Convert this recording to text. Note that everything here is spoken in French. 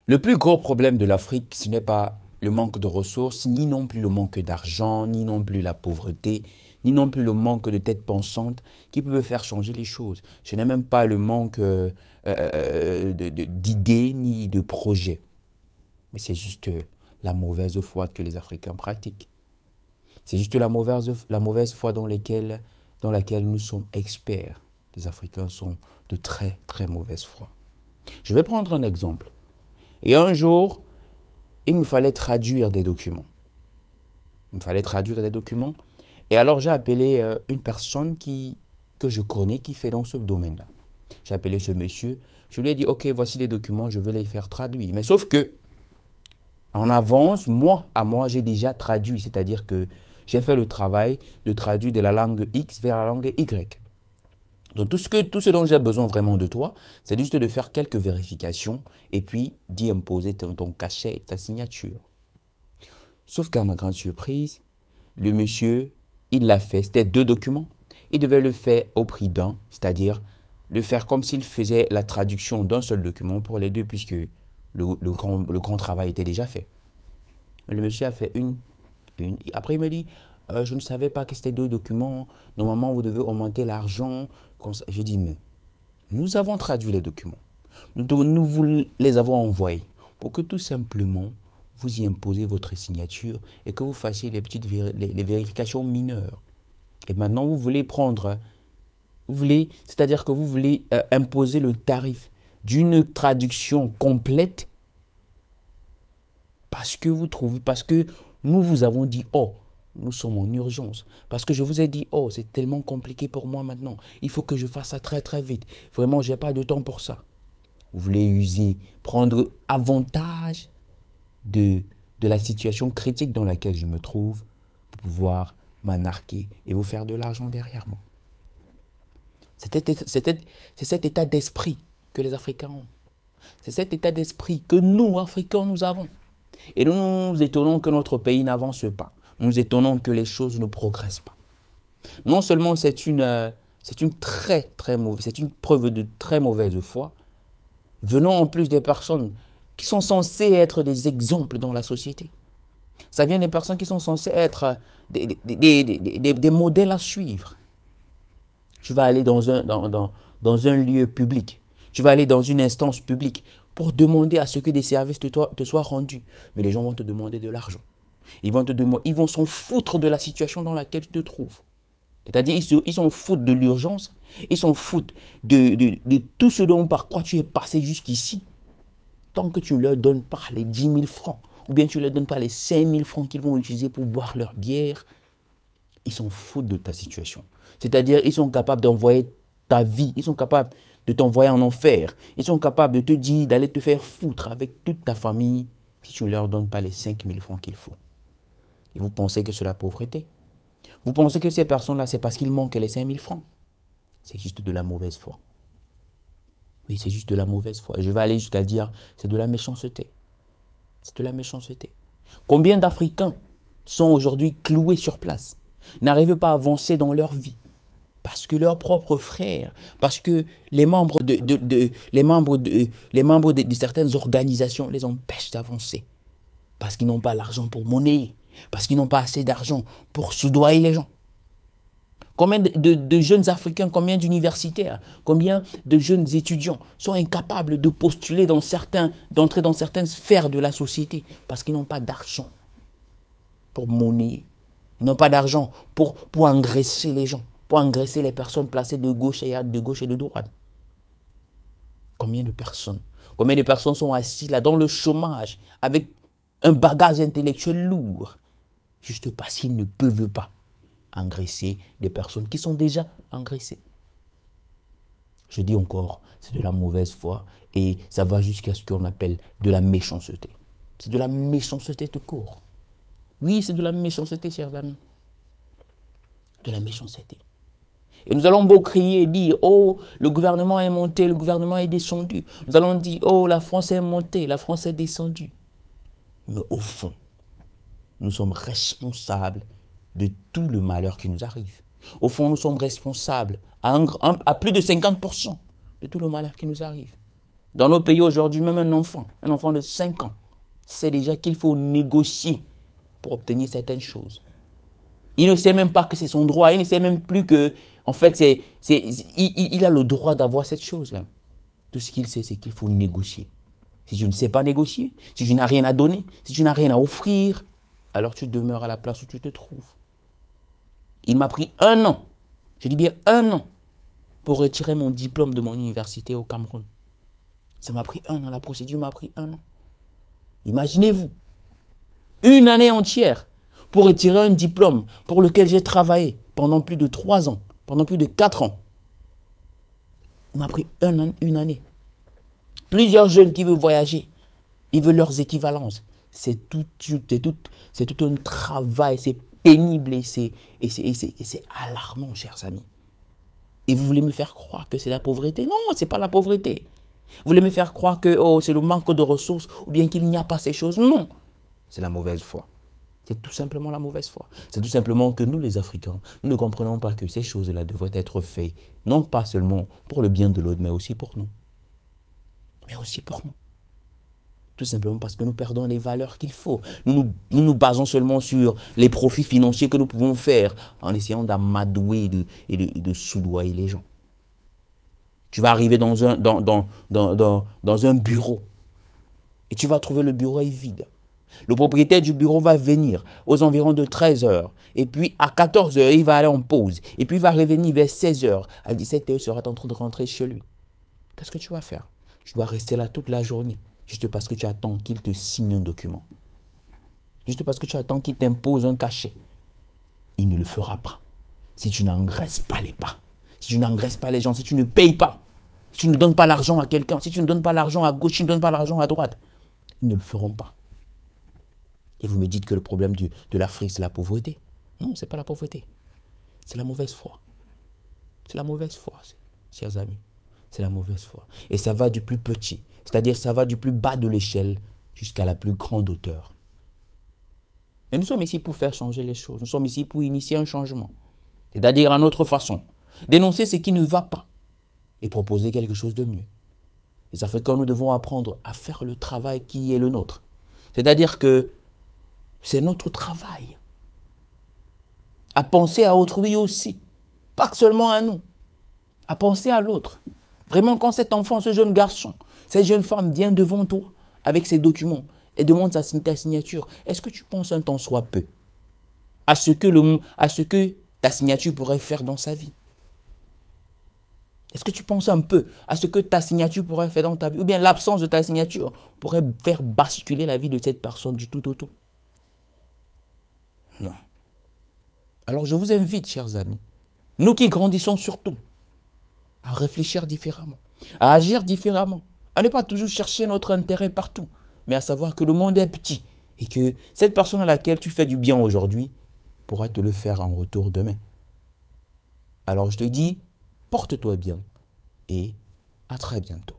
Le plus gros problème de l'Afrique, ce n'est pas le manque de ressources, ni non plus le manque d'argent, ni non plus la pauvreté, ni non plus le manque de tête pensante qui peut faire changer les choses. Ce n'est même pas le manque d'idées ni de projets, mais c'est juste la mauvaise foi que les Africains pratiquent. C'est juste la mauvaise foi dans laquelle nous sommes experts. Les Africains sont de très très mauvaise foi. Je vais prendre un exemple. Et un jour, il me fallait traduire des documents. Il me fallait traduire des documents. Et alors j'ai appelé une personne que je connais qui fait dans ce domaine-là. J'ai appelé ce monsieur. Je lui ai dit, OK, voici les documents, je vais les faire traduire. Mais sauf que, en avance, à moi, j'ai déjà traduit. C'est-à-dire que j'ai fait le travail de traduire de la langue X vers la langue Y. Donc tout ce dont j'ai besoin vraiment de toi, c'est juste de faire quelques vérifications et puis d'y imposer ton cachet et ta signature. Sauf qu'à ma grande surprise, le monsieur, il l'a fait, c'était 2 documents. Il devait le faire au prix d'un, c'est-à-dire le faire comme s'il faisait la traduction d'un seul document pour les deux, puisque le grand travail était déjà fait. Le monsieur a fait une. Après, il me dit, je ne savais pas que c'était 2 documents. Normalement, vous devez augmenter l'argent. J'ai dit, mais nous avons traduit les documents. Nous vous les avons envoyés pour que tout simplement, vous y imposez votre signature et que vous fassiez les vérifications mineures. Et maintenant, c'est-à-dire que vous voulez imposer le tarif d'une traduction complète parce que nous vous avons dit, oh, nous sommes en urgence. Parce que je vous ai dit, oh, c'est tellement compliqué pour moi maintenant. Il faut que je fasse ça très très vite. Vraiment, je n'ai pas de temps pour ça. Vous voulez prendre avantage de la situation critique dans laquelle je me trouve pour pouvoir m'anarquer et vous faire de l'argent derrière moi. C'est cet état d'esprit que les Africains ont. C'est cet état d'esprit que nous, Africains, nous avons. Et nous nous étonnons que notre pays n'avance pas. Nous nous étonnons que les choses ne progressent pas. Non seulement c'est une preuve de très mauvaise foi, venant en plus des personnes qui sont censées être des exemples dans la société. Ça vient des personnes qui sont censées être des modèles à suivre. Tu vas aller dans un lieu public. Tu vas aller dans une instance publique pour demander à ce que des services te soient rendus. Mais les gens vont te demander de l'argent. Ils vont s'en foutre de la situation dans laquelle tu te trouves. C'est-à-dire, ils s'en foutent de l'urgence. Ils s'en foutent de tout ce par quoi tu es passé jusqu'ici. Tant que tu ne leur donnes pas les 10 000 francs, ou bien tu ne leur donnes pas les 5 000 francs qu'ils vont utiliser pour boire leur bière, ils s'en foutent de ta situation. C'est-à-dire, ils sont capables d'envoyer ta vie, ils sont capables de t'envoyer en enfer, ils sont capables de te dire d'aller te faire foutre avec toute ta famille si tu ne leur donnes pas les 5 000 francs qu'il faut. Et vous pensez que c'est la pauvreté? Vous pensez que ces personnes-là, c'est parce qu'il manque les 5 000 francs? C'est juste de la mauvaise foi. Oui, c'est juste de la mauvaise foi. Je vais aller jusqu'à dire, c'est de la méchanceté. C'est de la méchanceté. Combien d'Africains sont aujourd'hui cloués sur place, n'arrivent pas à avancer dans leur vie, parce que leurs propres frères, parce que les membres de certaines organisations les empêchent d'avancer, parce qu'ils n'ont pas l'argent pour monnayer, parce qu'ils n'ont pas assez d'argent pour soudoyer les gens. Combien de jeunes Africains, combien d'universitaires, combien de jeunes étudiants sont incapables de postuler d'entrer dans certaines sphères de la société parce qu'ils n'ont pas d'argent pour monnayer. Ils n'ont pas d'argent pour engraisser les gens, pour engraisser les personnes placées de gauche et de droite. Combien de personnes sont assises là dans le chômage avec un bagage intellectuel lourd, juste parce qu'ils ne peuvent pas engraisser des personnes qui sont déjà engraissées. Je dis encore, c'est de la mauvaise foi et ça va jusqu'à ce qu'on appelle de la méchanceté. C'est de la méchanceté tout court. Oui, c'est de la méchanceté, chers amis. De la méchanceté. Et nous allons beau crier et dire, oh, le gouvernement est monté, le gouvernement est descendu. Nous allons dire, oh, la France est montée, la France est descendue. Mais au fond, nous sommes responsables de tout le malheur qui nous arrive. Au fond, nous sommes responsables à plus de 50% de tout le malheur qui nous arrive. Dans nos pays aujourd'hui, même un enfant de 5 ans, sait déjà qu'il faut négocier pour obtenir certaines choses. Il ne sait même pas que c'est son droit, il ne sait même plus que, en fait, il a le droit d'avoir cette chose-là. Tout ce qu'il sait, c'est qu'il faut négocier. Si tu ne sais pas négocier, si tu n'as rien à donner, si tu n'as rien à offrir, alors tu demeures à la place où tu te trouves. Il m'a pris 1 an, je dis bien 1 an, pour retirer mon diplôme de mon université au Cameroun. Ça m'a pris 1 an, la procédure m'a pris 1 an. Imaginez-vous, 1 année entière pour retirer un diplôme pour lequel j'ai travaillé pendant plus de 3 ans, pendant plus de 4 ans. Il m'a pris 1 an, 1 année. Plusieurs jeunes qui veulent voyager, ils veulent leurs équivalences. C'est tout un travail, c'est pénible et c'est alarmant, chers amis. Et vous voulez me faire croire que c'est la pauvreté? Non, ce n'est pas la pauvreté. Vous voulez me faire croire que c'est le manque de ressources ou bien qu'il n'y a pas ces choses? Non, c'est la mauvaise foi. C'est tout simplement la mauvaise foi. C'est tout simplement que nous, les Africains, nous ne comprenons pas que ces choses-là devraient être faites, non pas seulement pour le bien de l'autre, mais aussi pour nous. Mais aussi pour nous. Tout simplement parce que nous perdons les valeurs qu'il faut. Nous nous basons seulement sur les profits financiers que nous pouvons faire en essayant d'amadouer et de soudoyer les gens. Tu vas arriver dans un bureau et tu vas trouver le bureau est vide. Le propriétaire du bureau va venir aux environs de 13 heures. Et puis à 14 heures, il va aller en pause. Et puis il va revenir vers 16 heures. À 17 heures, il sera en train de rentrer chez lui. Qu'est-ce que tu vas faire? Tu dois rester là toute la journée. Juste parce que tu attends qu'il te signe un document. Juste parce que tu attends qu'il t'impose un cachet. Il ne le fera pas. Si tu n'engraisses pas les pas. Si tu n'engraisses pas les gens. Si tu ne payes pas. Si tu ne donnes pas l'argent à quelqu'un. Si tu ne donnes pas l'argent à gauche. Si tu ne donnes pas l'argent à droite. Ils ne le feront pas. Et vous me dites que le problème de l'Afrique, c'est la pauvreté. Non, ce n'est pas la pauvreté. C'est la mauvaise foi. C'est la mauvaise foi, chers amis. C'est la mauvaise foi. Et ça va du plus petit. C'est-à-dire ça va du plus bas de l'échelle jusqu'à la plus grande hauteur. Et nous sommes ici pour faire changer les choses. Nous sommes ici pour initier un changement. C'est-à-dire à notre façon. Dénoncer ce qui ne va pas. Et proposer quelque chose de mieux. Les Africains, nous devons apprendre à faire le travail qui est le nôtre. C'est-à-dire que c'est notre travail. À penser à autrui aussi. Pas seulement à nous. À penser à l'autre. Vraiment, quand cet enfant, ce jeune garçon, cette jeune femme vient devant toi avec ses documents et demande ta signature, est-ce que tu penses un temps soit peu à ce que ta signature pourrait faire dans sa vie? Est-ce que tu penses un peu à ce que ta signature pourrait faire dans ta vie? Ou bien l'absence de ta signature pourrait faire basculer la vie de cette personne du tout au tout? Non. Alors je vous invite, chers amis, nous qui grandissons surtout, à réfléchir différemment, à agir différemment, à ne pas toujours chercher notre intérêt partout, mais à savoir que le monde est petit et que cette personne à laquelle tu fais du bien aujourd'hui pourra te le faire en retour demain. Alors je te dis, porte-toi bien et à très bientôt.